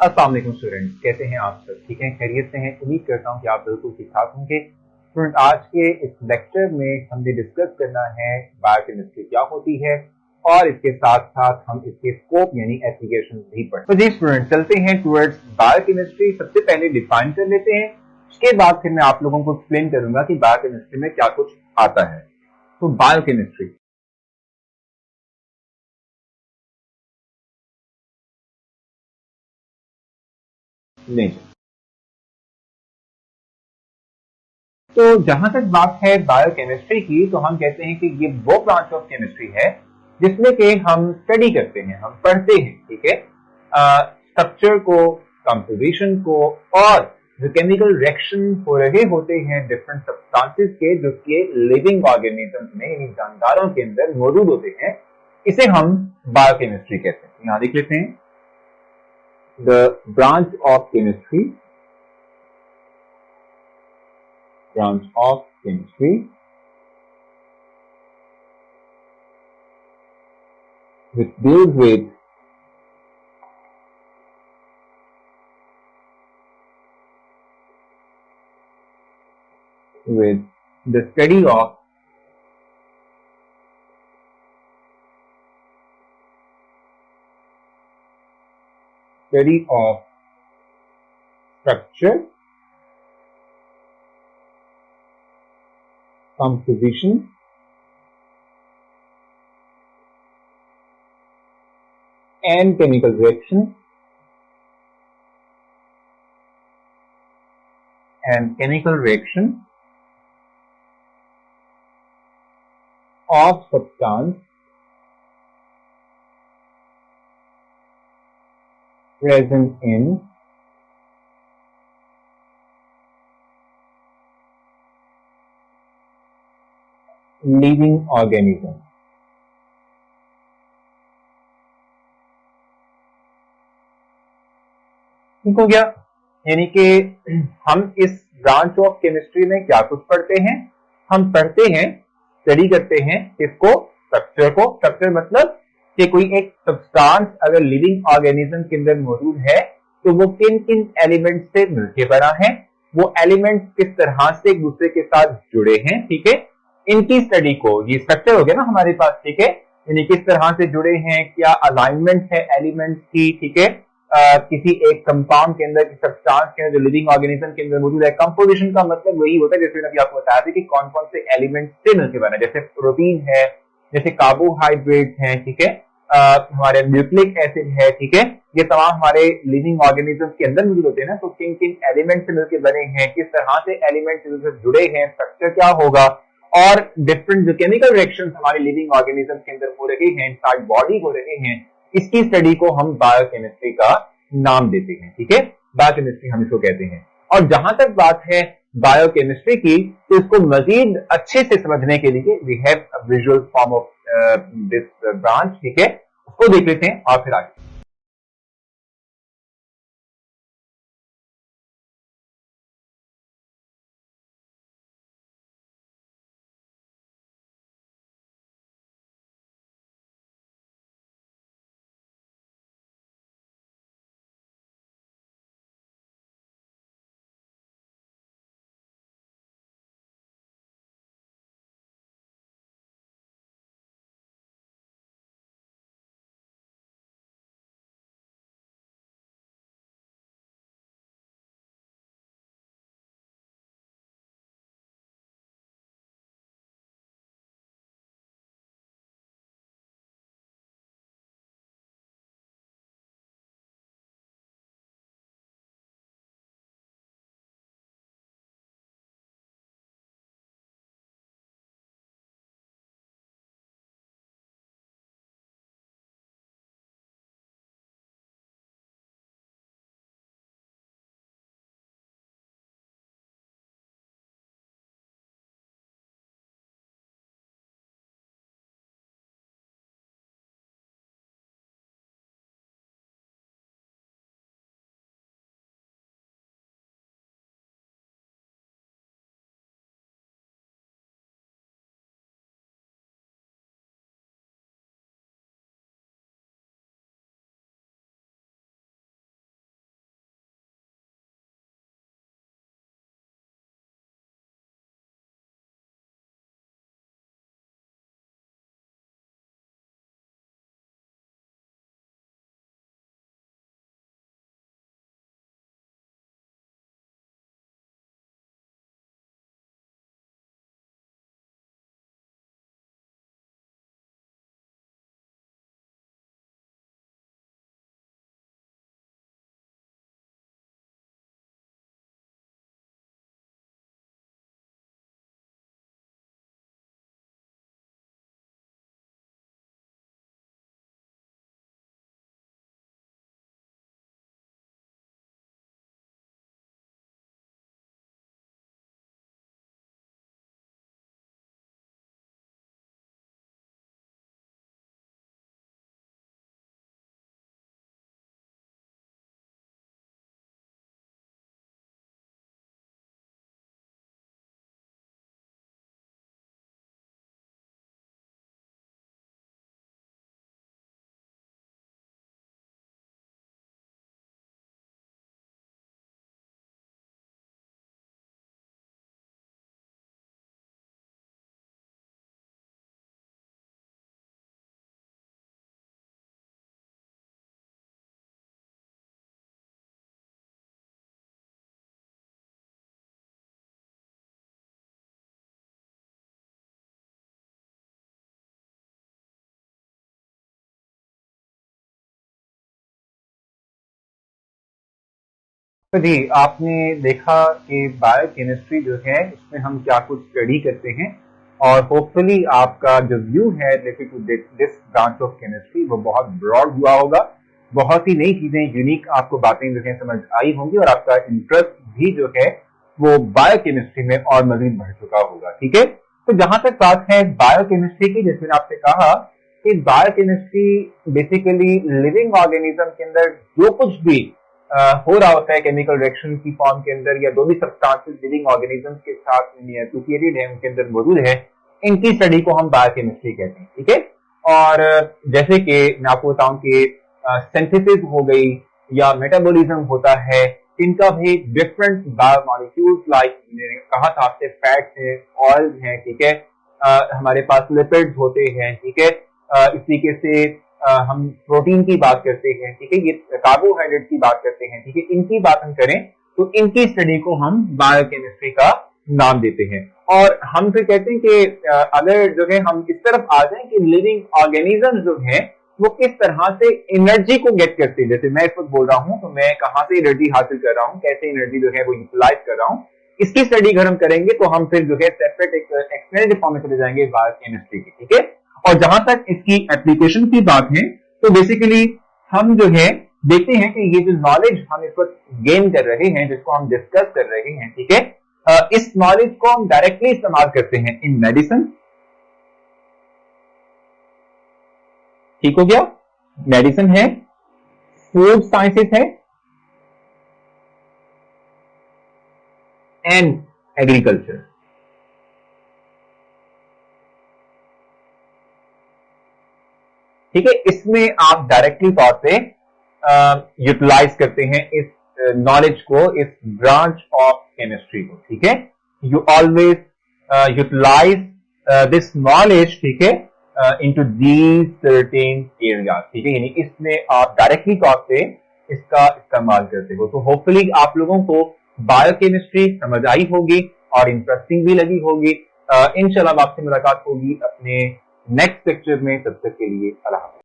अस्सलाम वालेकुम स्टूडेंट्स, कैसे हैं आप सब? ठीक हैं, खैरियत से हैं? उम्मीद करता हूं कि आप बिल्कुल ठीक ठाक होंगे। स्टूडेंट, आज के इस लेक्चर में हमने डिस्कस करना है बायोकेमिस्ट्री क्या होती है और इसके साथ साथ हम इसके स्कोप यानी एप्लीकेशन भी पढ़ें। तो जी स्टूडेंट, चलते हैं टुवर्ड्स बायोकेमिस्ट्री। सबसे पहले डिफाइन कर लेते हैं, उसके बाद फिर मैं आप लोगों को एक्सप्लेन करूंगा कि बायोकेमिस्ट्री में क्या कुछ आता है। तो बायोकेमिस्ट्री नेचर। तो जहां तक बात है बायोकेमिस्ट्री की, तो हम कहते हैं कि ये वो ब्रांच ऑफ केमिस्ट्री है जिसमें कि हम स्टडी करते हैं, हम पढ़ते हैं, ठीक है, स्ट्रक्चर को, कंपोजिशन को, और जो केमिकल रिएक्शन हो रहे होते हैं डिफरेंट सब्सटेंसेस के जो कि लिविंग ऑर्गेनिज्म में यानी जानदारों के अंदर मौजूद होते हैं, इसे हम बायोकेमिस्ट्री कहते हैं। यहां देख लेते हैं, the branch of chemistry, branch of chemistry which deals with the study of structure, composition, and chemical reaction of substance present in living organism। ठीक हो गया? यानी कि हम इस ब्रांच ऑफ केमिस्ट्री में क्या कुछ पढ़ते हैं? हम पढ़ते हैं, स्टडी करते हैं किसको? स्ट्रक्चर को। स्ट्रक्चर मतलब कि कोई एक सब्सटेंस अगर लिविंग ऑर्गेनिज्म के अंदर मौजूद है तो वो किन किन एलिमेंट से मिलकर बना है, वो एलिमेंट किस तरह से एक दूसरे के साथ जुड़े हैं, ठीक है, इनकी स्टडी को, ये स्ट्रक्चर हो गया ना हमारे पास, ठीक है, यानी किस तरह से जुड़े हैं, क्या अलाइनमेंट है एलिमेंट्स की, ठीक है, किसी एक कंपाउंड के अंदर, सब्सटेंस के अंदर जो लिविंग ऑर्गेनिज्म के अंदर मौजूद है। कंपोजिशन का मतलब वही होता है जैसे मैंने अभी आपको बताया था कि कौन कौन से एलिमेंट से मिलकर बना है, जैसे प्रोटीन है, जैसे कार्बोहाइड्रेट है, ठीक है, हमारे न्यूक्लिक एसिड है, ठीक है, ये तमाम हमारे लिविंग ऑर्गेनिज्म के अंदर मौजूद होते हैं ना। तो किन किन एलिमेंट से मिलकर बने हैं, किस तरह से एलिमेंट जुड़े हैं, स्ट्रक्चर क्या होगा, और डिफरेंट जो केमिकल रिएक्शंस हमारे लिविंग ऑर्गेनिज्म के अंदर हो रहे हैं, इनसाइड बॉडी हो रहे हैं, इसकी स्टडी को हम बायोकेमिस्ट्री का नाम देते हैं, ठीक है, बायोकेमिस्ट्री हम इसको कहते हैं। और जहां तक बात है बायोकेमिस्ट्री की, तो इसको मजीद अच्छे से समझने के लिए we have a visual form of this branch, ठीक है, उसको देख लेते हैं और फिर आगे। तो जी आपने देखा कि बायोकेमिस्ट्री जो है इसमें हम क्या कुछ स्टडी करते हैं और होपफुली आपका जो व्यू है related to this branch of chemistry वो बहुत ब्रॉड हुआ होगा, बहुत ही नई चीजें यूनिक आपको बातें जो है समझ आई होंगी और आपका इंटरेस्ट भी जो है वो बायोकेमिस्ट्री में और मजीद बढ़ चुका होगा। ठीक है, तो जहां तक बात है बायोकेमिस्ट्री की, जैसे मैंने आपसे कहा कि बायोकेमिस्ट्री बेसिकली लिविंग ऑर्गेनिज्म के अंदर जो कुछ भी हो रहा होता है केमिकल रिएक्शन की फॉर्म के अंदर या जो भी सब्सटेंसेस लिविंग ऑर्गेनिजम्स के साथ एसोसिएटेड है उनके अंदर मौजूद है, इनकी स्टडी को हम बायोकेमिस्ट्री कहते हैं। ठीक है, और जैसे कि मैं आपको बताऊं कि सिंथेसिस हो गई या मेटाबॉलिज्म होता है, इनका भी डिफरेंट बायोमॉलिक्यूल्स लाइक मैंने कहा था आपसे फैट्स है, ऑयल है, ठीक है, हमारे पास लिपिड्स होते हैं, ठीक है, इस तरीके से हम प्रोटीन की बात करते हैं, ठीक है, ये कार्बोहाइड्रेट की बात करते हैं, ठीक है, इनकी बात हम करें तो इनकी स्टडी को हम बायोकेमिस्ट्री का नाम देते हैं। और हम फिर कहते हैं कि अगर जो है हम इस तरफ आ जाएं कि लिविंग ऑर्गेनिज्म जो है वो किस तरह से एनर्जी को गेट करते हैं, जैसे मैं इस वक्त बोल रहा हूं तो मैं कहां से एनर्जी हासिल कर रहा हूं, कैसे एनर्जी जो है वो यूटिलाइज कर रहा हूं, इसकी स्टडी अगर हम करेंगे तो हम फिर जो है सेपरेट एक एक्सटेंडेड फॉर्म में चले जाएंगे बायोकेमिस्ट्री की। ठीक है, और जहां तक इसकी एप्लीकेशन की बात है तो बेसिकली हम जो है देखते हैं कि ये जो नॉलेज हम इस वक्त गेन कर रहे हैं, जिसको हम डिस्कस कर रहे हैं, ठीक है, इस नॉलेज को हम डायरेक्टली इस्तेमाल करते हैं इन मेडिसिन। ठीक हो गया, मेडिसिन है, फूड साइंसेस है एंड एग्रीकल्चर। ठीक है, इसमें आप डायरेक्टली तौर पे यूटिलाइज करते हैं इस नॉलेज को, इस ब्रांच ऑफ केमिस्ट्री को। ठीक है, you always utilize this knowledge, ठीक है, इनटू दीज सर्टेन एरियाज। ठीक है, यानी इसमें आप डायरेक्टली तौर पे इसका इस्तेमाल करते हो। तो होपफुली आप लोगों को बायोकेमिस्ट्री समझ आई होगी और इंटरेस्टिंग भी लगी होगी। इंशाल्लाह आपसे मुलाकात होगी अपने नेक्स्ट लेक्चर में, तब तक के लिए अल्लाह हाफ़िज़।